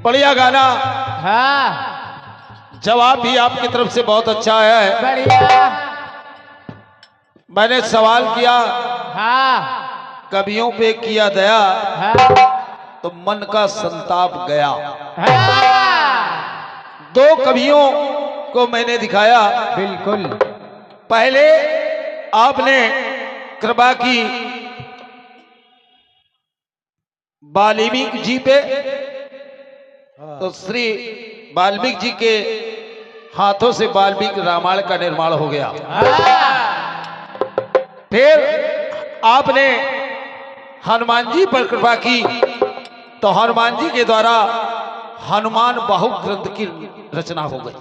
बढ़िया गाना। हाँ, जवाब भी आपकी तरफ से बहुत अच्छा आया है। बढ़िया। मैंने सवाल किया, हाँ कवियों पे किया दया, हाँ तो मन का संताप गया। हाँ, दो कवियों को मैंने दिखाया। बिल्कुल। पहले आपने कृपा की वाल्मीकि जी पे, तो श्री वाल्मीकि जी के हाथों से वाल्मीकि रामायण का निर्माण हो गया। फिर आपने हनुमान जी पर कृपा की, तो हनुमान जी के द्वारा हनुमान बाहु ग्रंथ की रचना हो गई।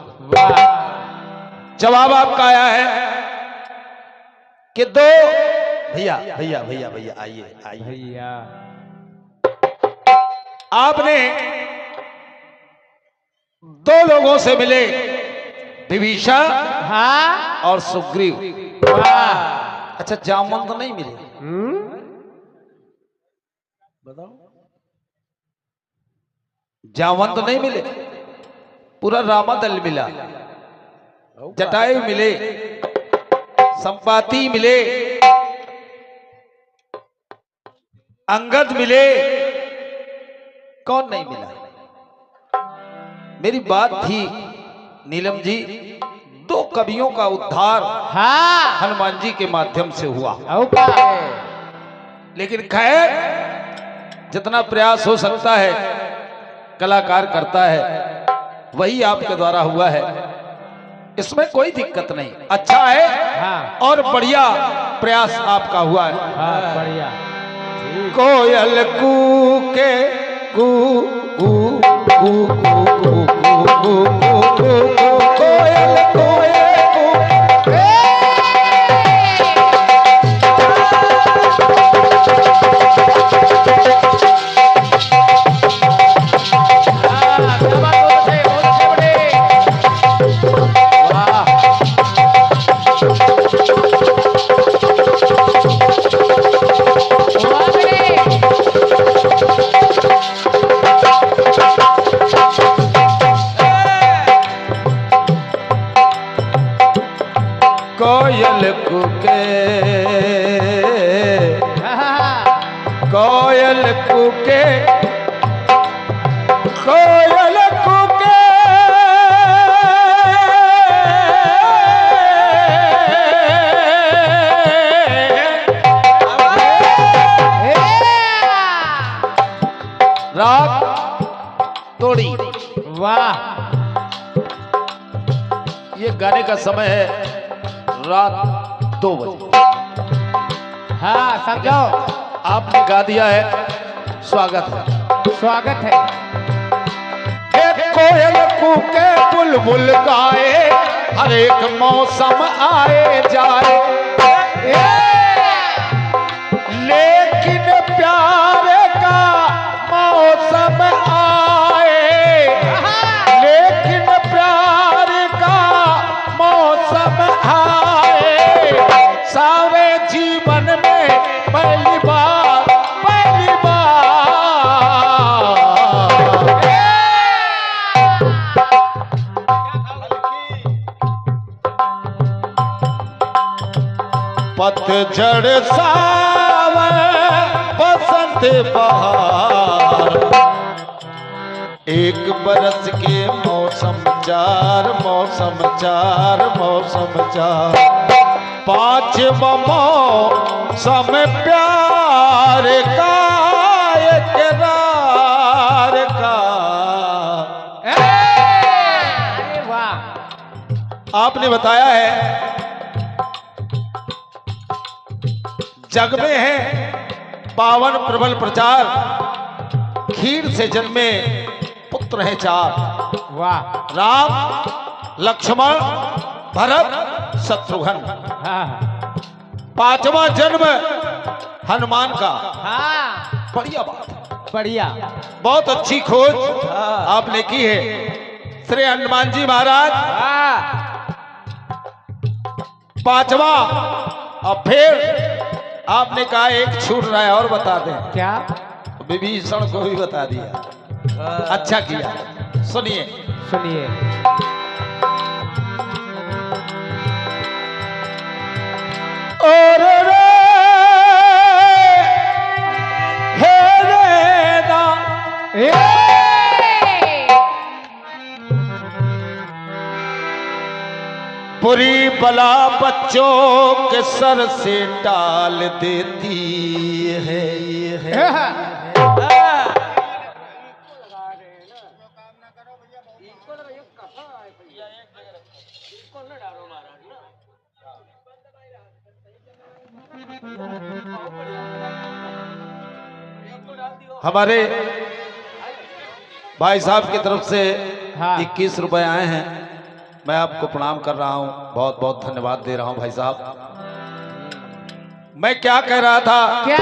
जवाब आपका आया है कि दो भैया भैया भैया भैया आइए आइए भैया, आपने दो लोगों से मिले, विभीषण हाँ, और सुग्रीव। वाह, अच्छा, जामवंत नहीं मिले? बताओ, जामवंत नहीं मिले, पूरा रामादल मिला। जटायु मिले, संपाति मिले, अंगद मिले, कौन नहीं मिला? मेरी बात थी नीलम जी, दो कवियों का उद्धार हाँ, हनुमान जी के माध्यम से हुआ। लेकिन खैर, जितना प्रयास हो सकता है कलाकार करता है, वही आपके द्वारा हुआ है, इसमें कोई दिक्कत नहीं। अच्छा है हाँ, और बढ़िया प्रयास आपका हुआ है। हाँ, बढ़िया। कोयल कूके कू कू कू कू कू कू कू कोयल कोयल कू। कोयल कूके कोयल कूके कोयल कूके रात तोड़ी। वाह, ये गाने का समय है रात 2 बजे। हाँ, समझो, आपने गा दिया है, स्वागत है। स्वागत है। एक कोयल कूके बुलबुल गाए, हर एक मौसम आए जाए, लेकिन प्यार का मौसम आए, लेकिन प्यार का मौसम आए, सारे जीवन में पहली बार पतझड़ सावन बसंत बहार, एक बरस के मौसम चार, मौसम चार, मौसम चार, 5 मौसम प्यार का, इकरार का। अरे वाह, आपने बताया है जग में है पावन प्रबल प्रचार, खीर से जन्मे पुत्र है 4, वाह, राम लक्ष्मण भरत शत्रुघ्न। हाँ, 5वां जन्म हनुमान का। हाँ बढ़िया बात है, बढ़िया। बहुत अच्छी खोज आपने की है श्री हनुमान जी महाराज। हाँ 5वां, और फिर आपने कहा एक छूट रहा है, और बता दें। क्या? विभीषण को भी बता दिया। अच्छा किया, सुनिए। सुनिए। और रे हे रेदा, बुरी बला बच्चों के सर से टाल देती है, ये है। हमारे भाई साहब की तरफ से हाँ। 21 रुपए आए हैं, मैं आपको प्रणाम कर रहा हूं, बहुत बहुत धन्यवाद दे रहा हूं भाई साहब। मैं क्या कह रहा था? क्या?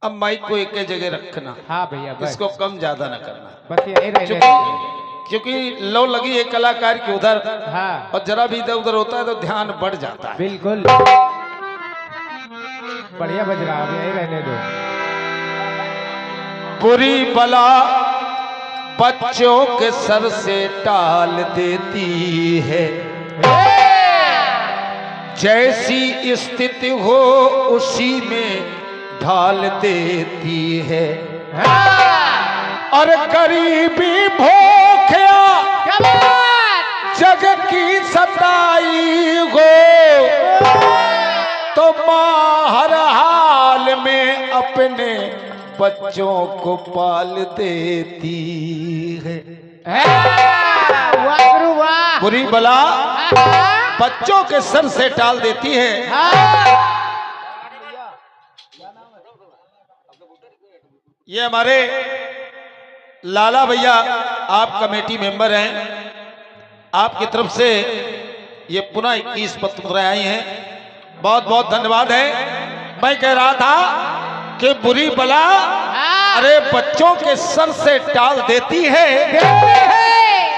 अब माइक को एक जगह रखना। हाँ भैया बस। इसको कम ज्यादा न करना, बस यही रहने क्योंकि दीजिए। क्योंकि लो लगी एक कलाकार के उधर, हाँ और जरा भी इधर उधर होता है तो ध्यान बढ़ जाता है। बिल्कुल बढ़िया बज रहा, अब यही रहने दो। बुरी बला बच्चों के सर से टाल देती है, जैसी स्थिति हो उसी में ढाल देती है। और गरीबी भूखिया जग की सताई हो, तो माँ हर हाल में अपने बच्चों को पाल देती है। वाह गुरु वाह। बुरी बला बच्चों के सर से टाल देती है। ये हमारे लाला भैया, आप कमेटी मेंबर हैं, आपकी तरफ से ये पुनः 21 पत्र आई हैं, बहुत बहुत धन्यवाद है। मैं कह रहा था कि बुरी बला अरे बच्चों के सर से टाल देती है,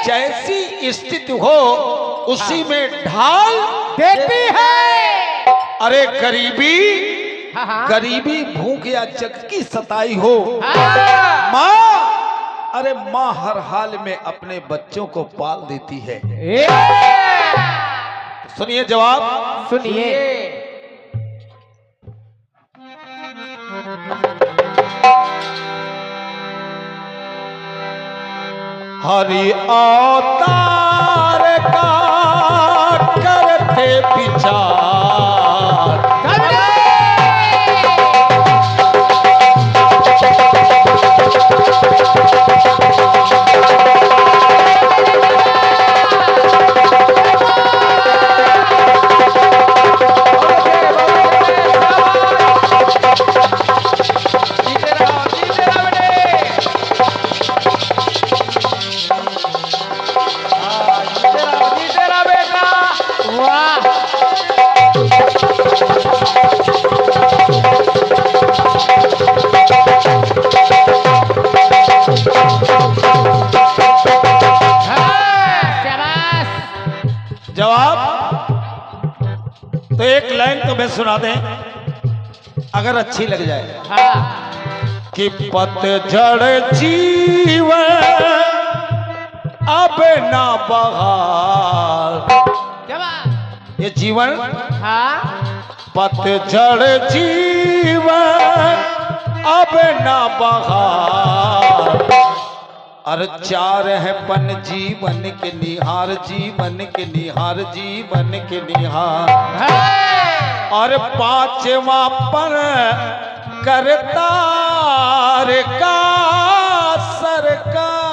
जैसी स्थिति हो उसी में ढाल देती है। अरे गरीबी गरीबी भूख या जग की सताई हो, माँ अरे माँ हर हाल में अपने बच्चों को पाल देती है। सुनिए जवाब, सुनिए। हरि अवतार का करते विचार, जवाब तो एक लाइन तो मैं सुना दें अगर अच्छी लग जाए। कि पतझड़ जीवन अब ना बहार, ये जीवन पतझड़ जीवन अब ना बहार, और चार है पन जीवन के निहार, जीवन के निहार, जीवन के निहार, और पांचवा पन करतार का सरकार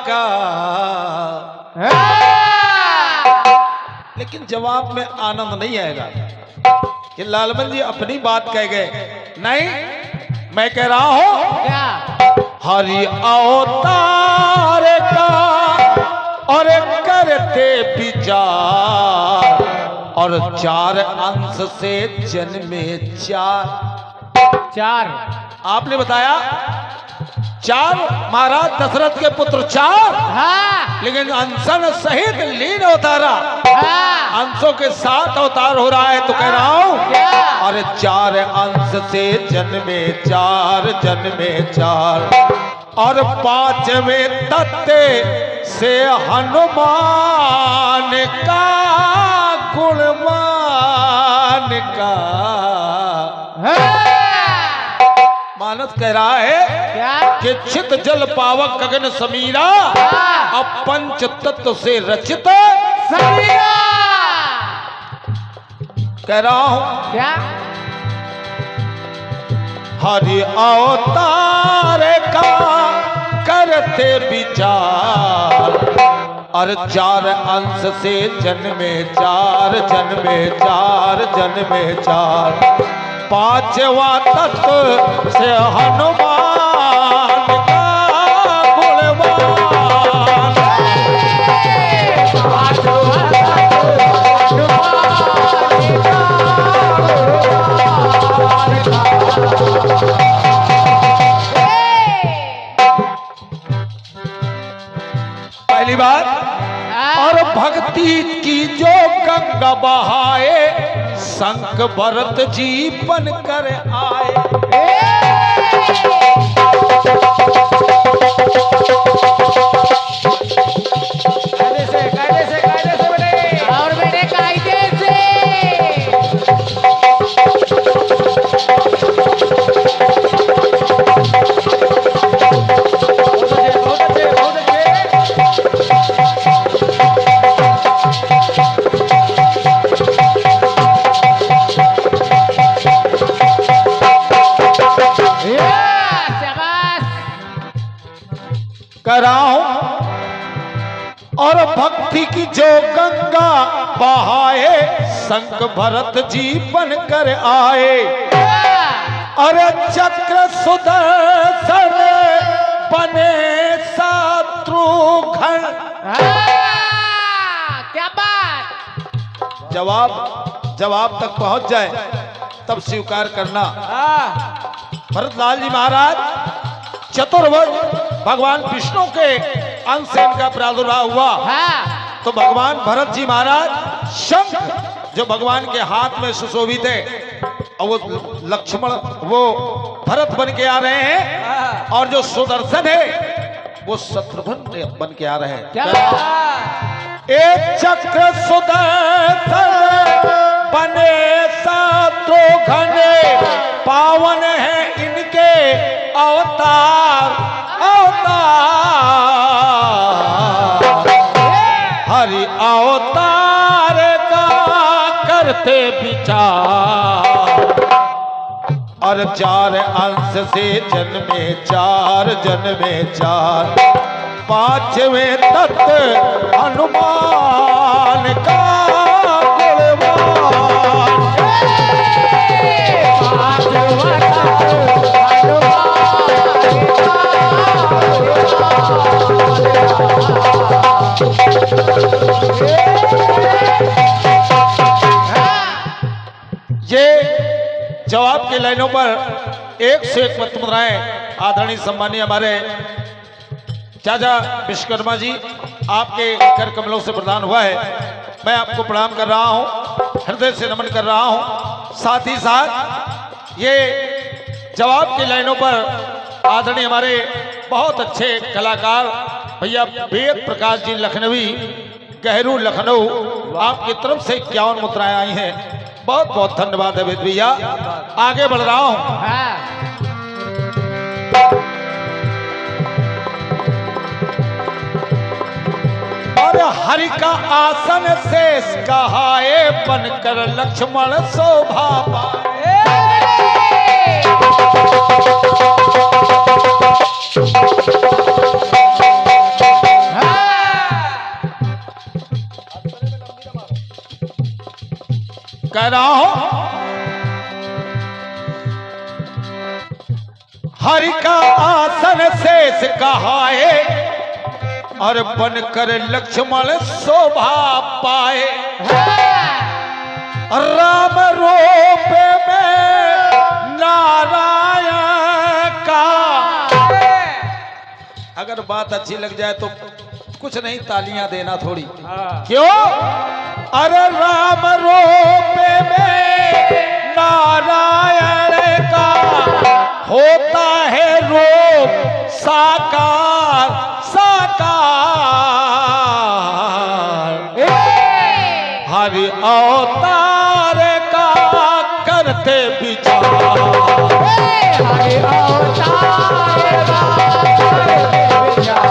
का। लेकिन जवाब में आनंद नहीं आएगा कि लालमन जी अपनी बात कह गए, नहीं मैं कह रहा हूं हरि अवतार का और करते विचार, और 4 अंश से जन्मे 4। 4 आपने बताया 4 महाराज दशरथ के पुत्र 4, हाँ लेकिन अंशन सहित लीन अवतारा हाँ अंशों के साथ अवतार हो रहा है। तो कह रहा हूं क्या अरे 4 अंश से जन्मे 4 जन्मे 4 और 5वें तत्व से हनुमान का गुणवान का। हाँ। मानस कह रहा है क्या कि चित जल पावक गगन समीरा हाँ। अब पंच तत्व से रचित समीरा। कह रहा हूं क्या हरि अवतार का करते विचार और 4 अंश से जन्मे 4 जन्मे 4 जन्मे 4 5वां तत्व से हनुमान का गुणवान। पहली बात और भक्ति की जो गंगा बहाए शंख भरत जी बन कर आए। कायदे से बेटे और बेटे कायदे से। बहुत अच्छे बहुत अच्छे। कराऊं और भक्ति की जो गंगा बहाए शंख भरत जी बन कर आए। अरे चक्र सुदर्शन बने शत्रुघ्न। क्या बात। जवाब तक पहुंच जाए तब स्वीकार करना। भरतलाल जी महाराज चतुर्भुज भगवान विष्णु के अंश से इनका प्रादुर्भाव हुआ। हाँ। तो भगवान भरत जी महाराज शंख जो भगवान के हाथ में सुशोभित है और वो लक्ष्मण वो भरत बन के आ रहे हैं और जो सुदर्शन है वो शत्रुघ्न बन के आ रहे हैं। क्या एक चक्र सुदर्शन बने शत्रुघ्न पावन है इनके अवतार हरि अवतार का करते विचार और 4 अंश से जन्मे 4 जन्मे 4 5वें तत्व हनुमान का ये जवाब के लाइनों पर एक से एक मत मुद्राएं आदरणीय सम्मानीय हमारे चाचा विश्वकर्मा जी आपके कर कमलों से प्रदान हुआ है। मैं आपको प्रणाम कर रहा हूं, हृदय से नमन कर रहा हूं। साथ ही साथ ये जवाब की लाइनों पर आदरणीय हमारे बहुत अच्छे कलाकार भैया वेद प्रकाश जी लखनवी गहरू लखनऊ आपकी तरफ से 51 मुद्राएं आई हैं। बहुत बहुत धन्यवाद है वेद भैया। आगे बढ़ रहा हूं। और हरि का आसन शेष कहाए बनकर लक्ष्मण शोभा पाए। कह रहा हूं हरि का आसन शेष कहाए और बनकर लक्ष्मण शोभा पाए। राम रूप में नारायण का। अगर बात अच्छी लग जाए तो कुछ नहीं, तालियां देना थोड़ी। क्यों? अरे राम रूप में नारायण का होता है रूप साकार साकार। हरि अवतार का करते विचार। हरि अवतार का करते विचार।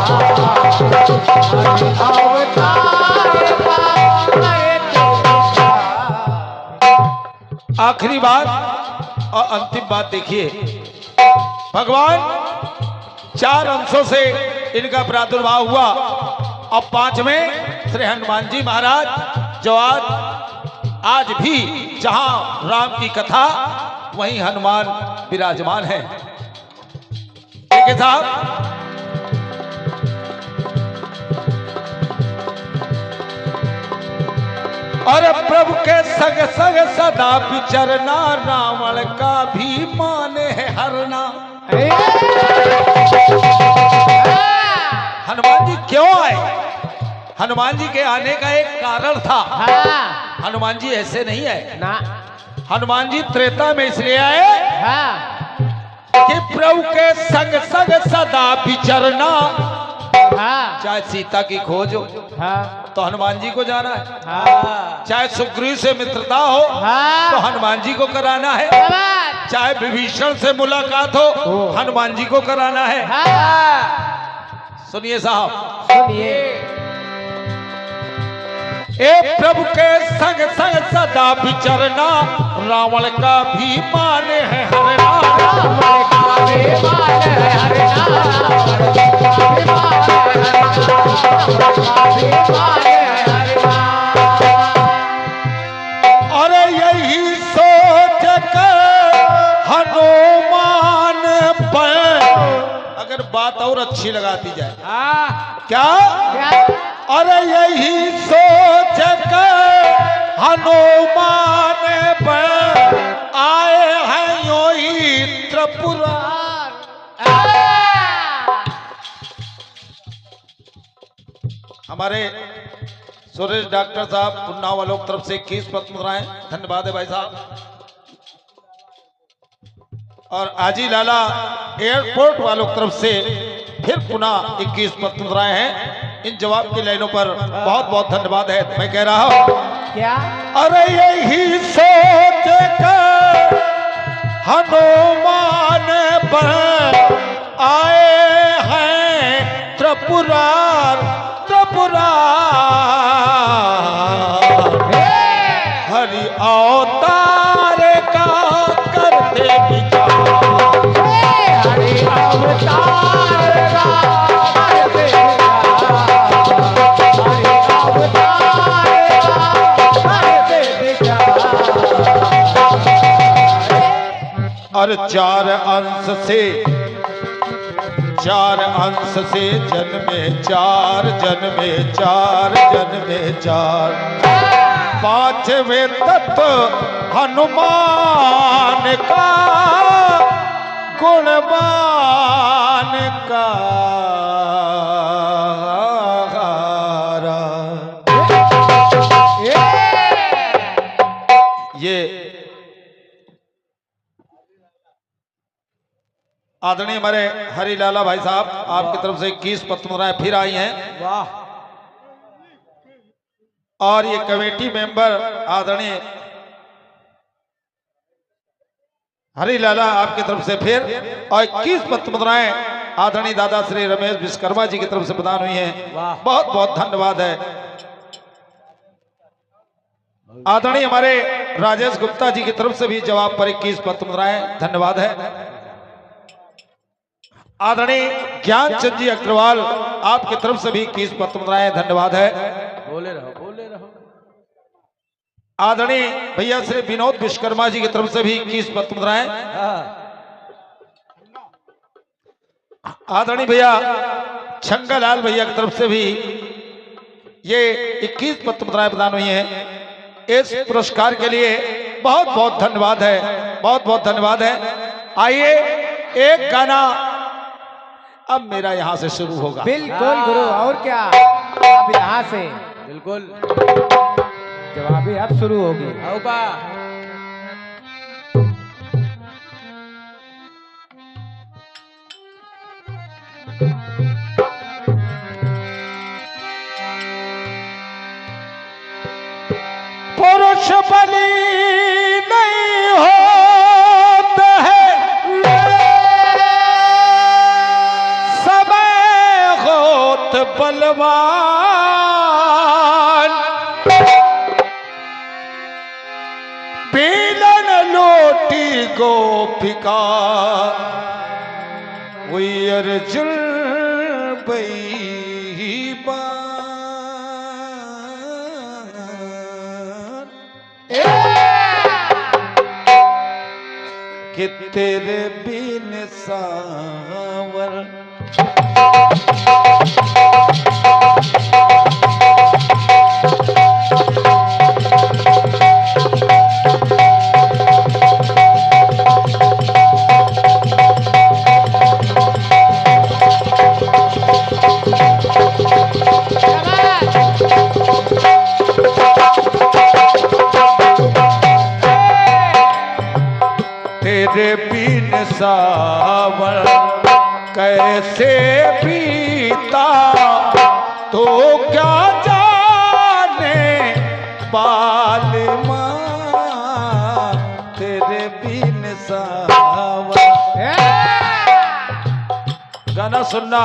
आखिरी बात और अंतिम बात देखिए, भगवान 4 अंशों से इनका प्रादुर्भाव हुआ। अब 5वें श्री हनुमान जी महाराज जो आज भी जहां राम की कथा वहीं हनुमान विराजमान है। ठीक है साहब। और प्रभु के संग संग सदा विचरना, रावण का भी माने है हरना। हनुमान जी क्यों आए? हनुमान जी के आने का एक कारण था। हनुमान जी ऐसे नहीं आए ना। हनुमान जी त्रेता में इसलिए आए कि प्रभु के संग संग सदा विचरना। चाहे सीता की खोज हो तो हनुमान जी को जाना है। चाहे सुग्रीव से मित्रता हो तो हनुमान जी को कराना है। चाहे विभीषण से मुलाकात हो हनुमान जी को कराना है। सुनिए साहब, सुनिए। ए प्रभु के संग संग सदा विचरना, रावण का भी माने है हरना। रावण का भी माने है हरना। और यही सोच कर हनुमान पर अगर बात और अच्छी लगाती जाए क्या? अरे यही सोच कर हनुमान पर आए हैं यो ही त्रिपुरार। हमारे सुरेश डॉक्टर साहब उन्नाव वालों की तरफ से 21 पत्र मुद्राएं, धन्यवाद है भाई साहब। और आजी लाला एयरपोर्ट वालों की तरफ से फिर पुनः 21 पत्र मुद्राएं हैं। इन जवाब की लाइनों पर बहुत बहुत धन्यवाद है। मैं कह रहा हूं क्या? अरे यही सोच कर हनुमान पर आए हैं त्रिपुरार त्रिपुरार। हरि अवतार का करते विचार। हरि अवतार का करते विचार। हरि अवतार का करते विचार। और 4 अंश से जन्मे 4 जन्मे 4 जन्मे 4। 5वें तत्व हनुमान का गुणवान का। ये आदरणीय हमारे हरि लाला भाई साहब आपकी तरफ से 21 पत्र मुद्राएं फिर आई हैं। वाह। और ये कमेटी मेंबर आदरणीय हरि लाला आपकी तरफ से फिर और 21 पत्र मुद्राएं आदरणीय दादा श्री रमेश विश्वकर्मा जी की तरफ से प्रदान हुई हैं। बहुत बहुत धन्यवाद है। आदरणीय हमारे राजेश गुप्ता जी की तरफ से भी जवाब पर 21 पत्र मुद्राएं, धन्यवाद है। आदरणीय ज्ञानचंद जी अग्रवाल आपकी तरफ से भी 21 पत्र मुद्राएं, धन्यवाद है। बोले रहो बोले रहो। आदरणीय भैया श्री विनोद विश्वकर्मा जी की तरफ से भी 21 पत्र मुद्राएं। आदरणीय भैया छंगालाल भैया की तरफ से भी ये 21 पत्र मुद्राएं प्रदान हुई हैं। इस पुरस्कार के लिए बहुत बहुत धन्यवाद है, बहुत बहुत धन्यवाद है। आइए एक गाना अब मेरा यहाँ से शुरू होगा। बिल्कुल गुरु, और क्या अब यहाँ से बिल्कुल जवाबी अब शुरू होगी। होगा। पुरुष बली नहीं होता है, समय होत बलवान। पीलन लोटी गोपिका हुई अर्जुन कि तेरे बिन सावर तेरे बिन सावर कैसे बीता तो क्या जाने बाल माँ, तेरे बिन सावर। गाना सुनना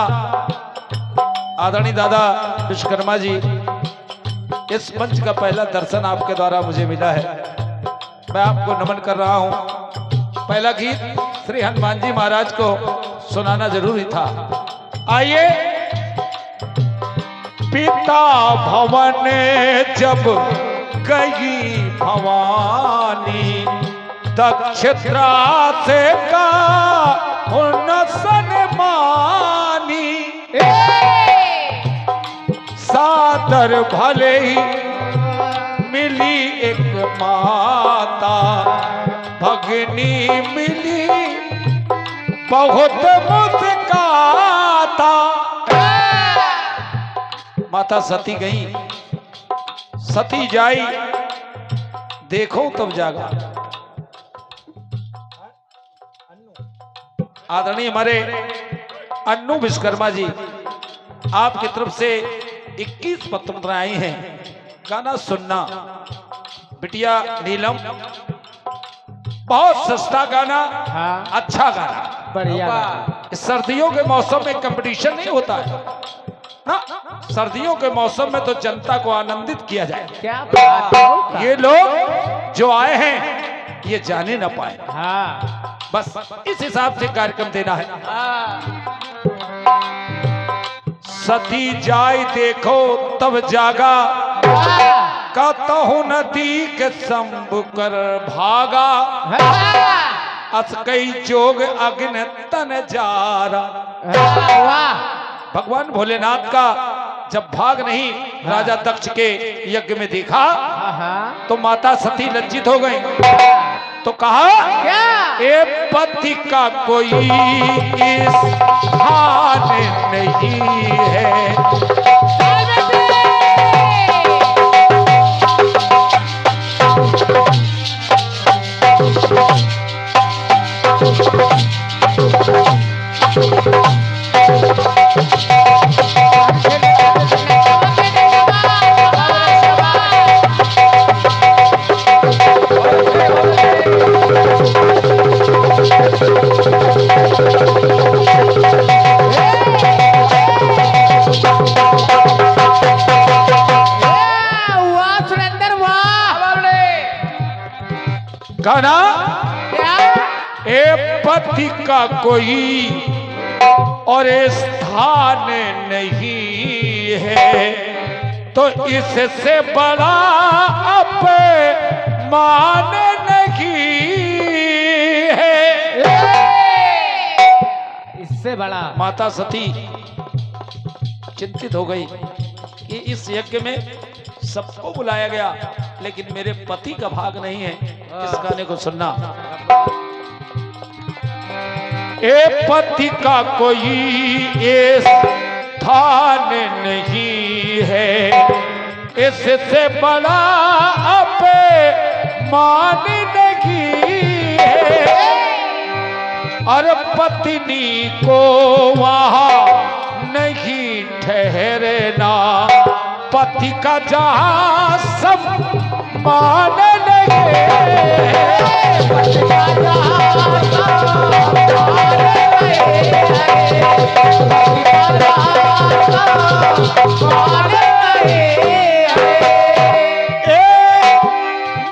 आदरणीय दादा विश्वकर्मा जी, इस मंच का पहला दर्शन आपके द्वारा मुझे मिला है, मैं आपको नमन कर रहा हूं। पहला गीत श्री हनुमान जी महाराज को सुनाना जरूरी था। आइए। पिता भवन जब गई भवानी, दक्षिणा से का उन्नसन मानी। सादर भले ही मिली एक माता, भगनी मिली बहुत मुस्काता। माता सती गई, सती जाई, देखो तब जागा। आदरणीय हमारे अन्नू विश्वकर्मा जी, आपकी तरफ से 21 पत्र आई हैं। गाना सुनना बिटिया नीलम, बहुत सस्ता गाना, हाँ। अच्छा गाना, बढ़िया इस सर्दियों के मौसम में कंपटीशन नहीं होता है ना, सर्दियों के मौसम में तो जनता को आनंदित किया जाए। क्या बात है। ये लोग जो आए हैं ये जाने ना पाए, हाँ बस इस हिसाब से कार्यक्रम देना है। सती जाय देखो तब जागा, कहूँ नदी के संभ कर भागा। अस कई जोग अग्न तन जारा। वाह। भगवान भोलेनाथ का जब भाग नहीं राजा दक्ष के यज्ञ में देखा हाँ। तो माता सती लज्जित हो गई, तो कहा क्या? ए पति का कोई इस हाल नहीं है। गाना ए पति का कोई और स्थान नहीं है, तो इससे बड़ा अपमान नहीं है। इससे बड़ा। माता सती चिंतित हो गई कि इस यज्ञ में सबको बुलाया गया लेकिन मेरे पति का भाग नहीं है। इस गाने को सुनना। ए पति का कोई ये स्थान नहीं है, इससे बड़ा अपमान नहीं है। और पत्नी को वहां नहीं ठहरना, पति का जहां सब मान लगे। पति का जहां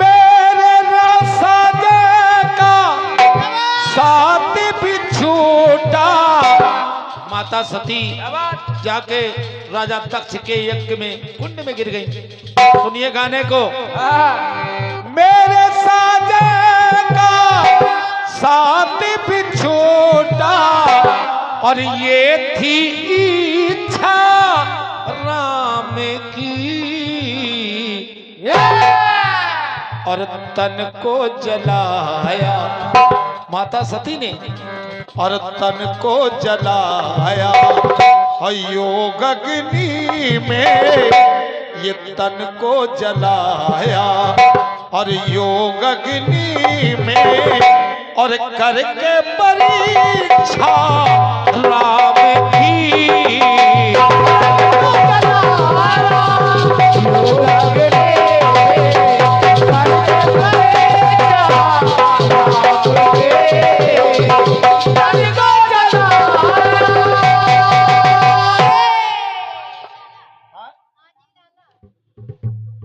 मेरे रासाजे का साथ भी छूटा। माता सती जाके राजा तक्ष के यज्ञ में कुंड में गिर गई। सुनिए गाने को। मेरे साजे का साथ भी छूटा, और ये थी इच्छा राम की, और तन को जलाया माता सती ने, और तन को जलाया योग अग्नि में। ये तन को जलाया और योग अग्नि में, और करके परीक्षा राम की।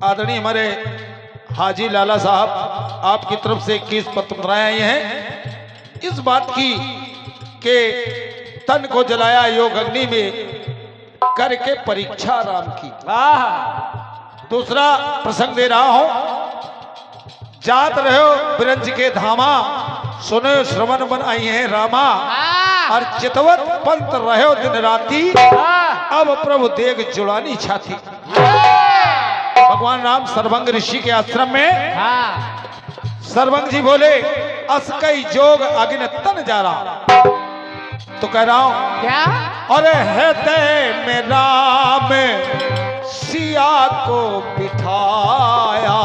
आदरणीय हमारे हाजी लाला साहब, आपकी तरफ से 21 पत्राएं आई हैं इस बात की कि तन को जलाया योग अग्नि में, करके परीक्षा राम की। दूसरा प्रसंग दे रहा हूं। जात रहो ब्रज के धामा, सुनो श्रवण बन आई हैं रामा। और चितवत पंत रहो दिन राती, अब प्रभु देख जुड़ानी छाती। भगवान राम सर्वंग ऋषि के आश्रम में सर्वंग जी बोले अस कई जोग अग्नि तन जा रहा। तो कह रहा हूं क्या? अरे है ते में राम सिया को बिठाया।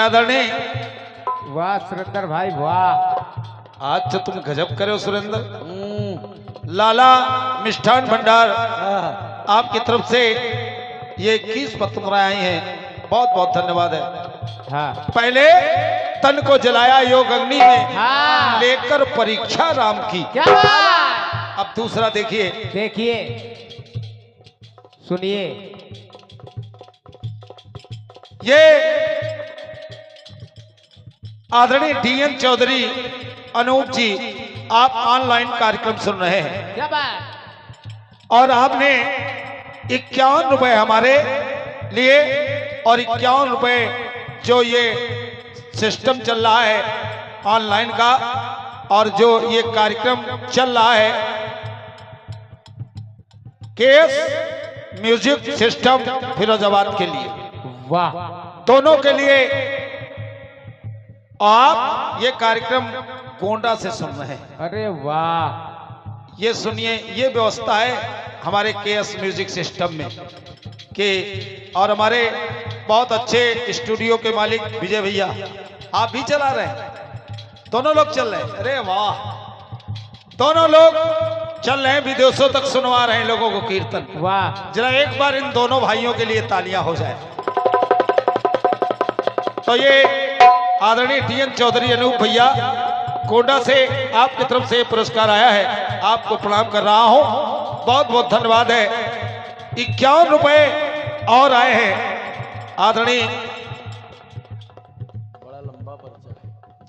आदरणीय वाह सुरेंद्र भाई वाह, आज तो तुम गजब करे हो सुरेंद्र। लाला मिष्ठान भंडार आपकी तरफ से ये 21 पत्राएं आई हैं, बहुत बहुत धन्यवाद है। हाँ। पहले तन को जलाया योग अग्नि में, हाँ। लेकर परीक्षा राम की। क्या? अब दूसरा देखिए, देखिए सुनिए। ये आदरणीय डीएन चौधरी अनूप जी, आप ऑनलाइन कार्यक्रम सुन रहे हैं। क्या बात? और आपने 51 रुपए हमारे लिए, और 51 रुपए जो ये सिस्टम चल रहा है ऑनलाइन का, और जो ये कार्यक्रम चल रहा है केएस म्यूजिक सिस्टम फिरोजाबाद के लिए, वाह, दोनों के लिए आप ये कार्यक्रम गोंडा से सुन रहे हैं। अरे वाह, ये सुनिए, ये व्यवस्था है हमारे केएस म्यूजिक सिस्टम में कि, और हमारे बहुत अच्छे स्टूडियो के मालिक विजय भैया, आप भी चला रहे हैं, दोनों लोग चल रहे हैं। अरे वाह, दोनों लोग चल रहे हैं, विदेशों तक सुनवा रहे हैं लोगों को कीर्तन। वाह, जरा एक बार इन दोनों भाइयों के लिए तालियां हो जाए। तो ये आदरणीय डीएन चौधरी अनूप भैया गोंडा से आपकी तरफ से पुरस्कार आया है, आपको प्रणाम कर रहा हूं। बहुत बहुत धन्यवाद है। 51 रुपए और आए हैं आदरणीय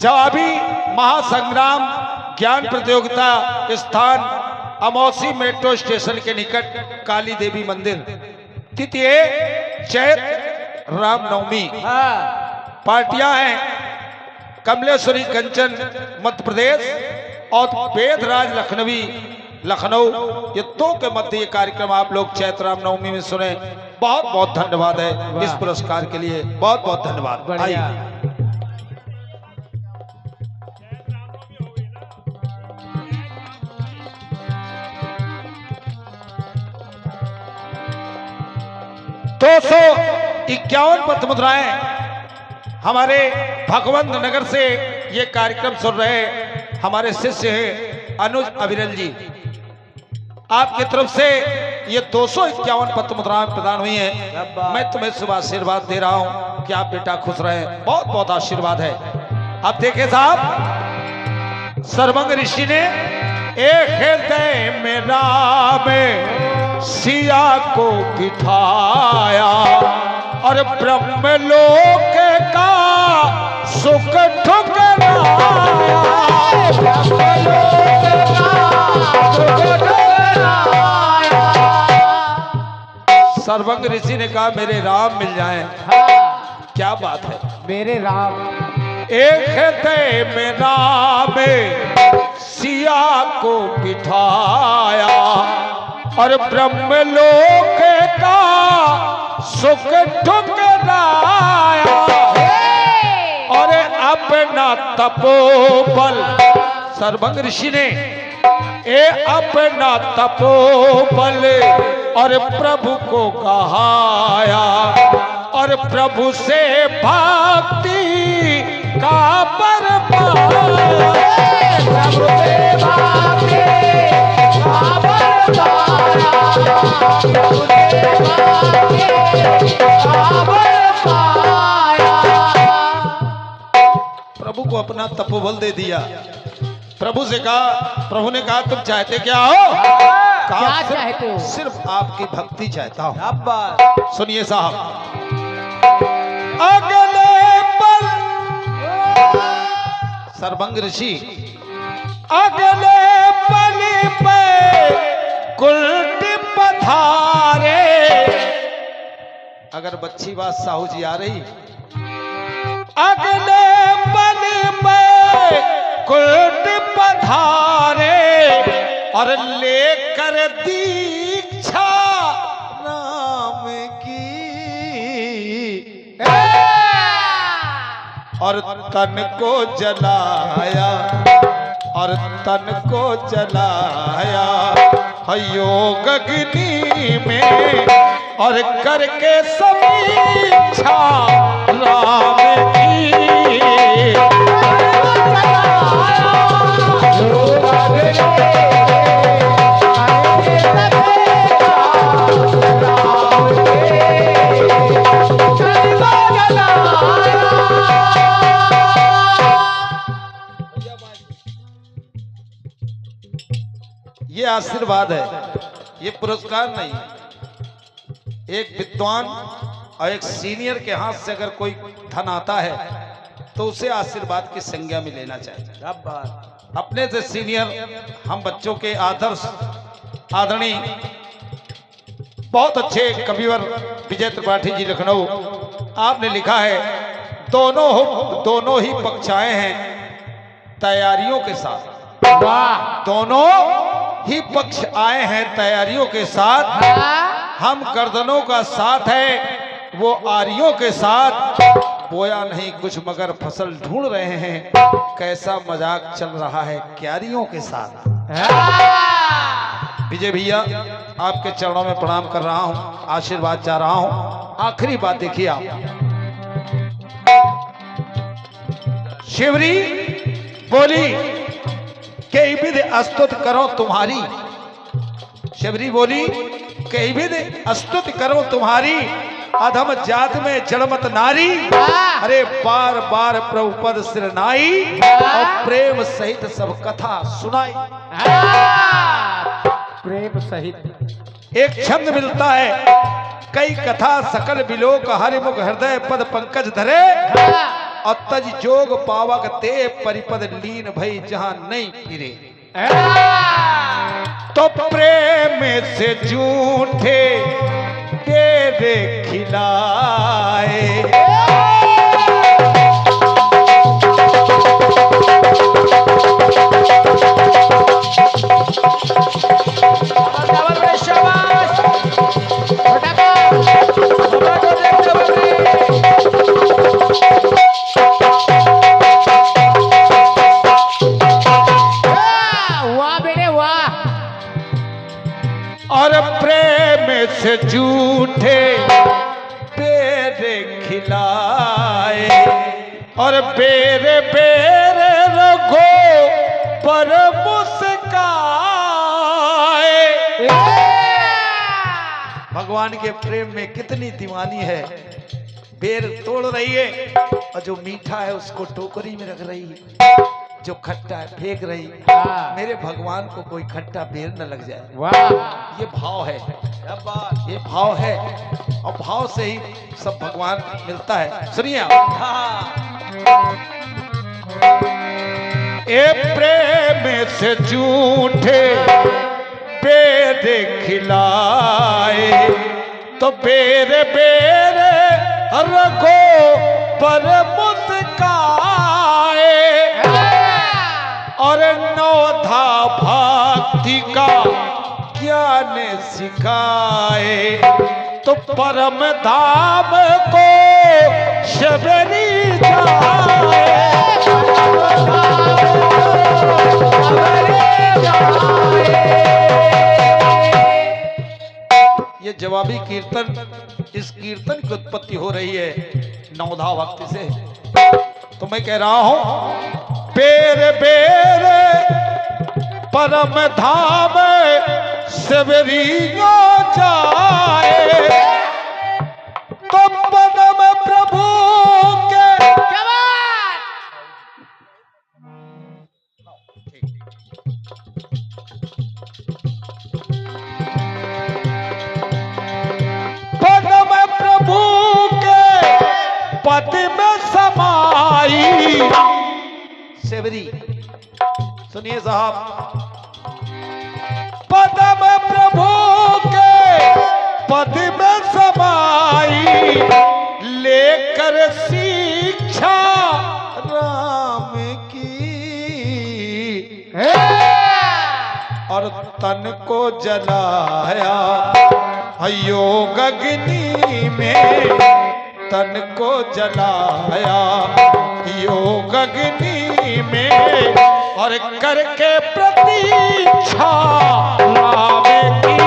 जवाबी महासंग्राम ज्ञान प्रतियोगिता स्थान अमौसी मेट्रो स्टेशन के निकट काली देवी मंदिर, तिथि चैत रामनवमी। पार्टियां हैं कमलेश्वरी कंचन मध्य प्रदेश और वेदराज लखनवी लखनऊ, ये दो के मध्य ये कार्यक्रम आप लोग चैत्र रामनवमी में सुने। बहुत बहुत धन्यवाद है इस पुरस्कार के लिए, बहुत बहुत धन्यवाद। आइए दो सौ 51 पत्र मुद्राएं हमारे भगवंत नगर से ये कार्यक्रम सुन रहे हमारे शिष्य हैं अनुज अविरल जी, आपकी तरफ से ये 251 पत्र मुद्राएं प्रदान हुई हैं। मैं तुम्हें शुभ आशीर्वाद दे रहा हूं कि आप बेटा खुश रहे, बहुत बहुत आशीर्वाद है। अब देखे साहब, सर्वंग ऋषि ने एक हृदय में राम सिया को बिठाया और ब्रह्मलोक का सुख ठुकराया। सर्वंग ऋषि ने कहा मेरे राम मिल जाएं। क्या बात है, मेरे राम। एक हृदय में राम सिया को बिठाया और ब्रह्मलोक का सुख ठुकराया और अपना तपोबल, सर्वंग ऋषि ने अपना तपोबल और प्रभु को कहाया और प्रभु से भक्ति का बर पाया। प्रभु से भक्ति का बर पाया। प्रभु को अपना तपोबल दे दिया। प्रभु से कहा, प्रभु ने कहा तुम चाहते क्या हो? क्या चाहते हो? सिर्फ आपकी भक्ति चाहता हूं। सुनिए साहब, अगले पल सर्वंग ऋषि अगले पल पे कुल्टी पधारे। अगर बच्ची बात साहू जी आ रही, अगले पल पे कुल्टी पधारे और लेकर दीक्षा राम की और तन को जलाया और तन को जलाया योग अग्नि में और करके समीक्षा राम की। ये आशीर्वाद है, ये पुरस्कार नहीं। एक विद्वान और एक सीनियर के हाथ से अगर कोई धन आता है तो उसे आशीर्वाद की संज्ञा में लेना चाहिए। अपने से सीनियर हम बच्चों के आदर्श आदरणीय बहुत अच्छे कविवर विजय त्रिपाठी जी लखनऊ, आपने लिखा है दोनों ही पक्ष आए हैं तैयारियों के साथ। दोनों ही पक्ष आए हैं तैयारियों के साथ। हम गर्दनों का साथ है वो आरियों के साथ। बोया नहीं कुछ मगर फसल ढूंढ रहे हैं, कैसा मजाक चल रहा है क्यारियों के साथ। विजय भैया आपके चरणों में प्रणाम कर रहा हूं, आशीर्वाद चाह रहा हूं। आखिरी बात देखिए आप, शिवरी बोली कई विध स्तुति करो तुम्हारी। शिवरी बोली कई विध स्तुति करो तुम्हारी, अधम जात में जड़मत नारी। अरे बार बार प्रभुपद सिरनाई और प्रेम सहित सब कथा सुनाई। प्रेम सहित एक छंद मिलता है, कई कथा सकल बिलोक हरिमुख हृदय पद पंकज धरे, और तज जोग पावक ते परिपद लीन भई जहां नहीं फिरे। तो प्रेम से झूठे तेरे खिलाए, और प्रेम से झूठे बेरे खिलाए, और बेरे बेरे रगो पर मुस्काए। भगवान के प्रेम में कितनी दीवानी है, बेर तोड़ रही है और जो मीठा है उसको टोकरी में रख रही है, जो खट्टा है फेंक रही। मेरे भगवान को कोई खट्टा बेर न लग जाए। वाह, ये भाव है, ये भाव है, और भाव से ही सब भगवान मिलता है। सुनिए आप, ए प्रेम से झूठे बेरे खिलाए, तो बेरे बेरे रगो पर मुस्काए, और नौधा भक्ति का ज्ञान सिखाए, तो परम धाम को शबरी जाए। ये जवाबी कीर्तन, इस कीर्तन की उत्पत्ति हो रही है नौधा भक्ति से। तो मैं कह रहा हूं, बेर बेर परम धाम सबरियो जाए, तो पदम प्रभु के पदम प्रभु के पद में समाई। सेवरी सुनिए साहब, पदम प्रभु के पद में समाई, लेकर शिक्षा राम की, और तन को जलाया योग अग्नि में, तन को जलाया योग अग्नि में, और करके प्रतीक्षा राम की।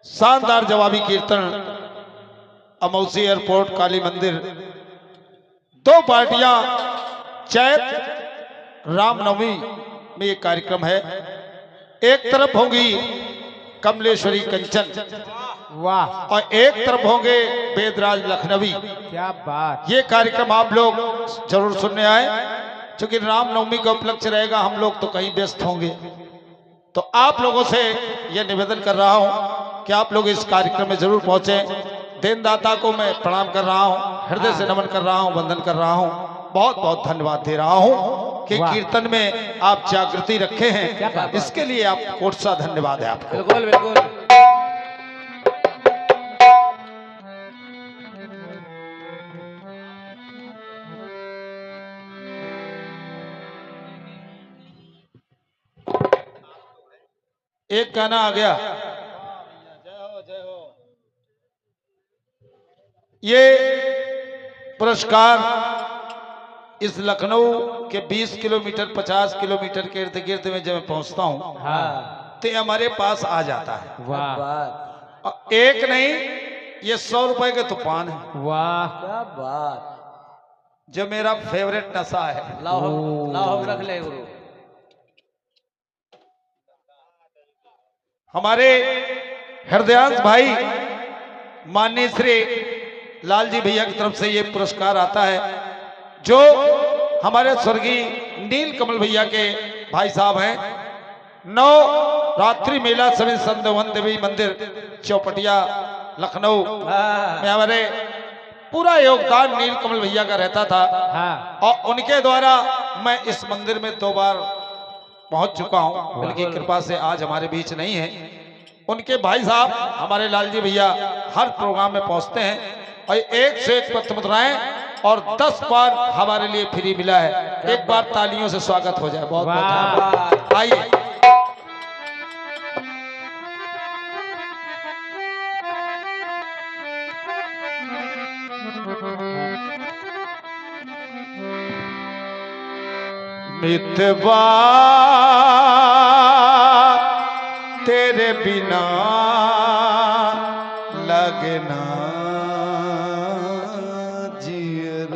शानदार जवाबी कीर्तन अमौसी एयरपोर्ट काली मंदिर। दो पार्टियां चैत रामनवमी में ये कार्यक्रम है। एक तरफ होंगी कमलेश्वरी कंचन, वाह, और एक तरफ होंगे वेदराज लखनवी। क्या बात। ये कार्यक्रम आप लोग जरूर सुनने आए, क्योंकि रामनवमी का उपलक्ष्य रहेगा, हम लोग तो कहीं व्यस्त होंगे। तो आप लोगों से यह निवेदन कर रहा हूं कि आप लोग इस कार्यक्रम में जरूर पहुंचे। देनदाता को मैं प्रणाम कर रहा हूं, हृदय से नमन कर रहा हूं, वंदन कर रहा हूं, बहुत बहुत धन्यवाद दे रहा हूं कि कीर्तन में आप जागृति रखे हैं, इसके लिए आप कोट सा धन्यवाद है आपको। बिल्कुल बिल्कुल। एक गाना आ गया, ये पुरस्कार इस लखनऊ के 20 किलोमीटर 50 किलोमीटर के इर्द गिर्द में जब मैं पहुंचता हूं हाँ तो ये हमारे पास आ जाता है। वाह बात और एक नहीं, ये 100 रुपए के तूफान है। वाह क्या बात। जो मेरा फेवरेट नशा है। लाओ रख ले गुरु। हमारे हृदयांश भाई माननीय श्री लालजी भैया की तरफ से ये पुरस्कार आता है, जो हमारे स्वर्गीय नील कमल भैया के भाई साहब हैं। नवरात्रि मेला समिति संतवन देवी मंदिर चौपटिया लखनऊ में हमारे पूरा योगदान नील कमल भैया का रहता था। हाँ और उनके द्वारा मैं इस मंदिर में 2 बार पहुंच चुका हूं। उनकी कृपा से आज हमारे बीच नहीं है। उनके भाई साहब हमारे लालजी भैया हर प्रोग्राम में पहुंचते हैं और 1 से 1 पत्र मुद्राएं और 10 बार हमारे लिए फ्री मिला है। एक बार तालियों से स्वागत हो जाए। बहुत बहुत धन्यवाद। आइए मितवा तेरे बिना लगना जियर।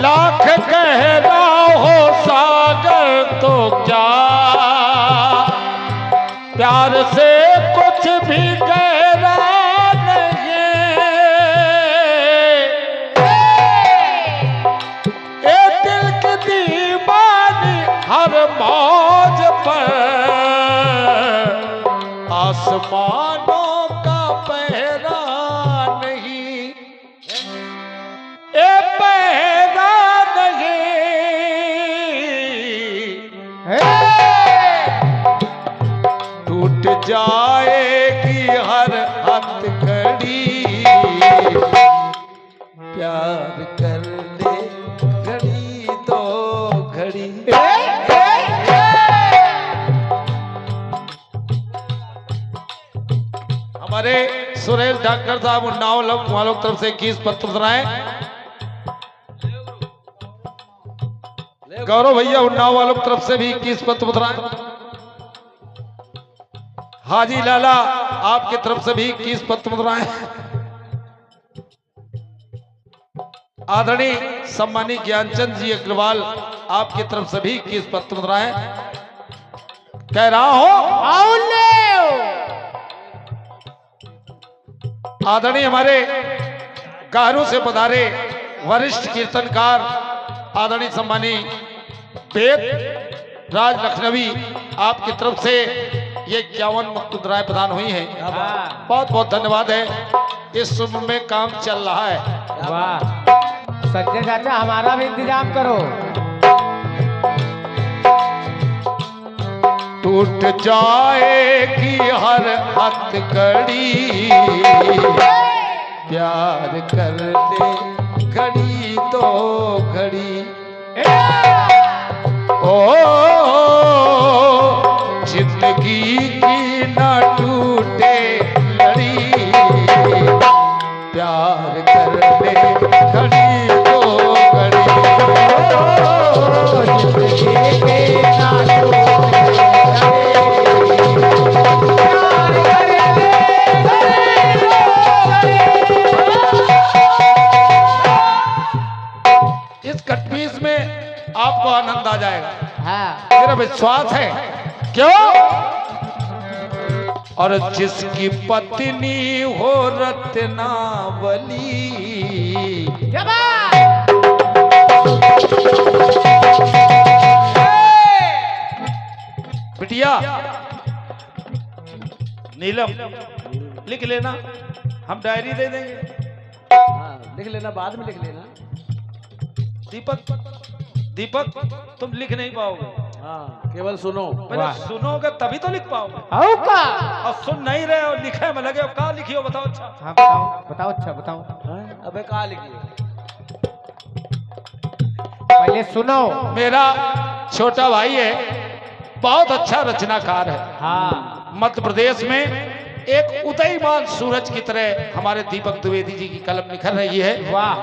लाख गहरा हो सागर तो क्या, प्यार से कुछ भी गहरा नहीं। ए दिल की दीवानी हर मौज पर आसमानों का पहरा नहीं। ए पहरा टूट जाएगी हर हथकड़ी, प्यार कर ले घड़ी तो घड़ी। हमारे सुरेश डॉक्टर साहब उन्नाव वालों की तरफ से 21 पत्र सुनाए। गौरव भैया उन्नाव वालों की तरफ से भी 21 पत्र सुनाए। हाजी लाला आपकी तरफ से भी 21 पत्र मुद्राएं। आदरणीय सम्मानी ज्ञानचंद जी अग्रवाल आपकी तरफ से भी 21 पत्र मुद्राएं। कह रहा हूं आदरणीय हमारे गाहरू से पधारे वरिष्ठ कीर्तनकार आदरणीय सम्मानी वेद राज लखनवी आपकी तरफ से ये 51 मुद्राएं प्रदान हुई हैं। बहुत बहुत धन्यवाद है। इस शुभ में काम चल रहा है। वाह सज्जन चाचा हमारा भी इंतजाम करो। टूट जाएगी हर हथकड़ी, प्यार कर ले घड़ी तो घड़ी। ओ जिंदगी की ना टूटे लड़ी, प्यार कर ले घड़ी तो घड़ी। जिंदगी की ना टूटे इस कटपीस में आपको आनंद आ जाएगा। हाँ मेरा विश्वास है। क्यों? और जिसकी पत्नी हो रत्नावली, बिटिया नीलम लिख लेना, हम डायरी दे देंगे। हाँ, लिख लेना, बाद में लिख लेना। दीपक तुम लिख नहीं पाओगे। हाँ केवल सुनो। पहले वाह। सुनोगे तभी तो लिख पाओगे। आओ का और सुन नहीं रहे और लिखे में लगे हो, कहाँ लिखियो बताओ। अच्छा हाँ बताओ बताओ अच्छा बताओ हाँ? अबे कहाँ लिखिए? पहले सुनो। मेरा छोटा भाई है, बहुत अच्छा रचनाकार है। हाँ मध्य प्रदेश में एक उदयमान सूरज की तरह हमारे दीपक द्विवेदी जी की कलम निखर रही है। वाह।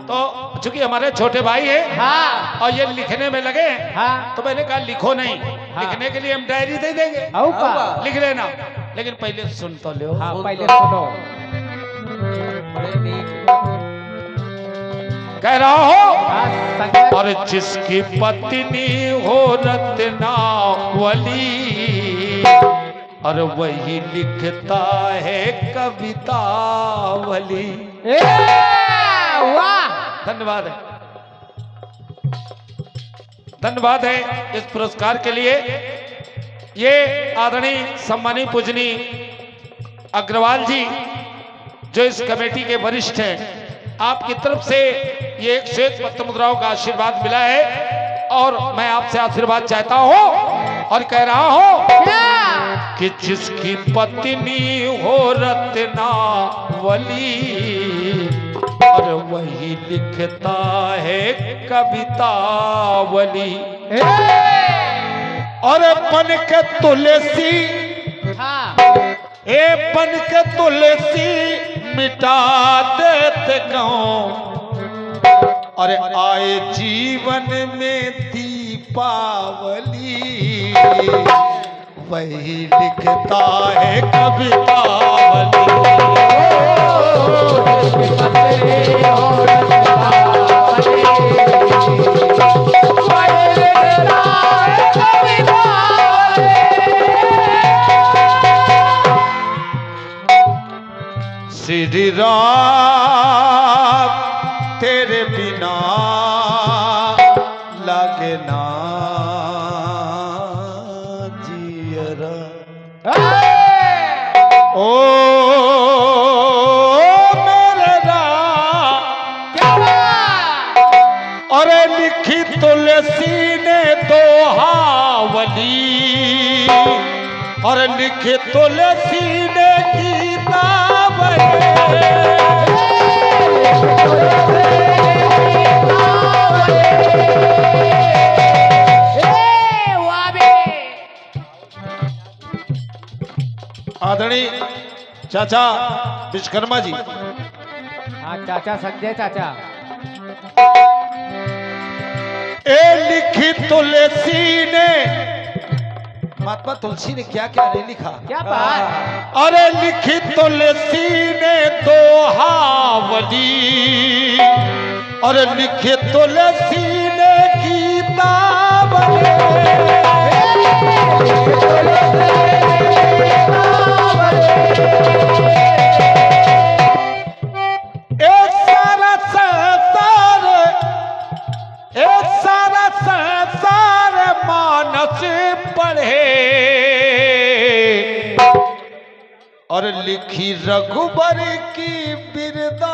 तो चूंकि हमारे छोटे भाई हैं हाँ और ये लिखने में लगे, हाँ तो मैंने कहा लिखो नहीं, हाँ। लिखने के लिए हम डायरी दे देंगे, आओ का लिख लेना, लेकिन पहले सुन तो लो। हाँ सुन पहले तो। सुनो। बड़े नीक। कह रहा हो हाँ संजय। और जिसकी पत्नी हो रत्नावली, और वही लिखता है कवितावली। ए, वाह। धन्यवाद है, धन्यवाद है इस पुरस्कार के लिए। ये आदरणीय सम्मानीय पूजनीय अग्रवाल जी जो इस कमेटी के वरिष्ठ हैं, आपकी तरफ से ये एक श्वेत पत्र मुद्राओं का आशीर्वाद मिला है और मैं आपसे आशीर्वाद चाहता हूं और कह रहा हूं कि जिसकी पत्नी हो रत्नावली, और वही लिखता है कवितावली। और बन के तुलसी, हाँ ए बन के तुलसी मिटा देते गाँव, और आए जीवन में दीपावली, वही लिखता है कवितावली। श्री राम तेरे बिना लागे ना जियरा, ओ मेरे राम। और लिखी तुलसी ने दोहावली, और लिखी तुलसी ने गीतावली। आदरणीय चाचा विश्वकर्मा जी, हाँ चाचा संजय चाचा। ए लिखी तुलसी ने, महात्मा तुलसी ने क्या क्या नहीं लिखा। क्या बात। अरे लिखी तुलसी ने दोहावली, और लिखी तुलसी ने गीतावली। एक सारा संसार, एक सारा संसार मानस पढ़े, और लिखी रघुबर की बिरदावली।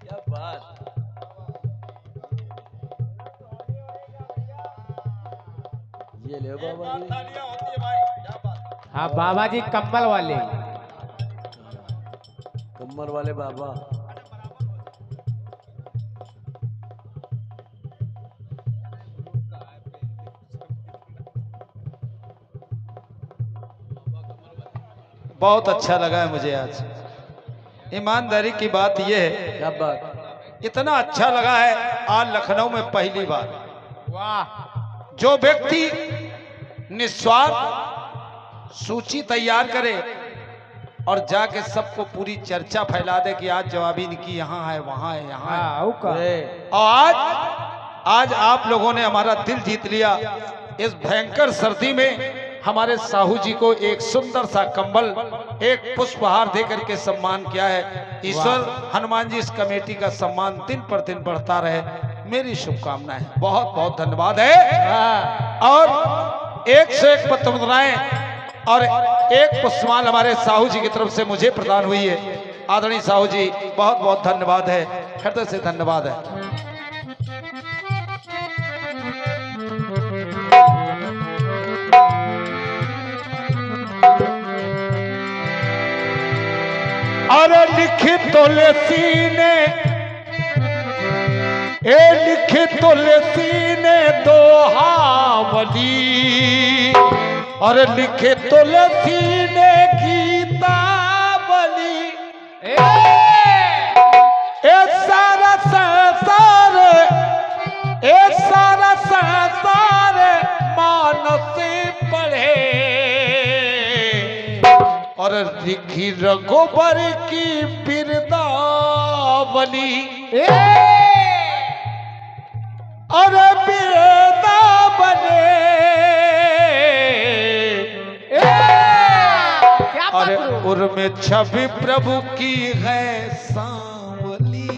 क्या बात। ये ले बाबा जी। हाँ बाबा जी कम्बल वाले। कमर वाले बाबा। बहुत अच्छा लगा है मुझे आज। ईमानदारी की बात यह है, क्या बात। इतना अच्छा लगा है आज लखनऊ में पहली बार वाह। जो व्यक्ति निस्वार्थ सूची तैयार करे और जाके सबको पूरी चर्चा फैला दे कि आज जवाबी इनकी यहाँ है, वहाँ है, यहाँ है। हाँ, ऊ का। और आज आप लोगों ने हमारा दिल जीत लिया। इस भयंकर सर्दी में हमारे साहू जी को एक सुंदर सा कंबल, एक पुष्पहार देकर के सम्मान किया है। ईश्वर हनुमान जी इस कमेटी का सम्मान दिन पर दिन बढ़ता रहे, मेरी शुभकामनाएं। बहुत बहुत धन्यवाद है। और 1 से 1 पत्र और एक पुष्पमाल हमारे साहू जी की तरफ से मुझे प्रदान हुई है। आदरणीय साहू जी बहुत बहुत धन्यवाद है, हृदय से धन्यवाद है। और लिखी तुलसी ने, लिखी तुलसी ने दोहावली, और लिखे तुलसी ने गीतावली। सारा संसार, सारा संसार मानस पढ़े, और लिखी रघुबर की बिरदावली, और बिरदावली, और उर्मे छवि प्रभु की है सांवली,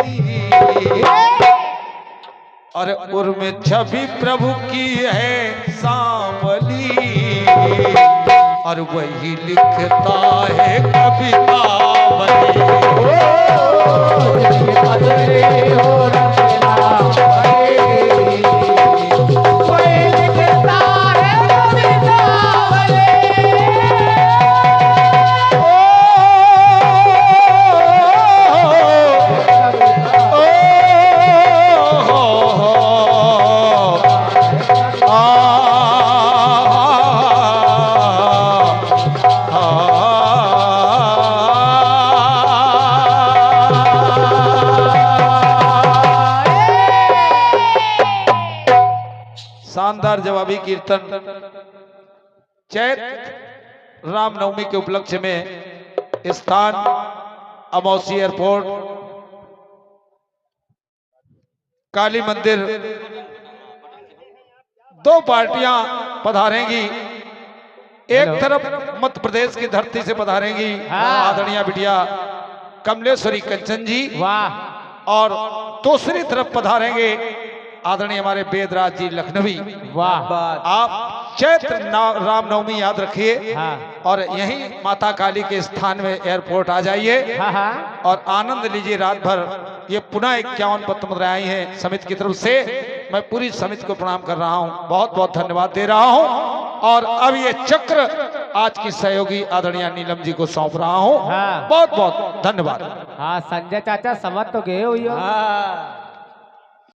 और उर्मे छवि प्रभु की है सांवली, और वही लिखता है कवितावली। शानदार जवाबी कीर्तन चैत रामनवमी के उपलक्ष्य में स्थान अमौसी एयरपोर्ट, काली मंदिर। 2 पार्टियां पधारेंगी। एक तरफ मध्य प्रदेश की धरती से पधारेंगी आदरणीय बिटिया कमलेश्वरी कंचन जी, वाह। और दूसरी तरफ पधारेंगे आदरणीय हमारे वेदराज जी लखनवी, वाह। आप चैत्र रामनवमी याद रखिए, और यहीं माता काली के स्थान में एयरपोर्ट आ जाइए और आनंद लीजिए रात भर। ये पुनः 51 पत्र मुद्राएं आई हैं समिति की तरफ से। मैं पूरी समिति को प्रणाम कर रहा हूं, बहुत बहुत धन्यवाद दे रहा हूं। और अब ये चक्र आज की सहयोगी आदरणीय नीलम जी को सौंप रहा हूं। बहुत बहुत धन्यवाद। हाँ, संजय चाचा समझ तो गए हुई हो।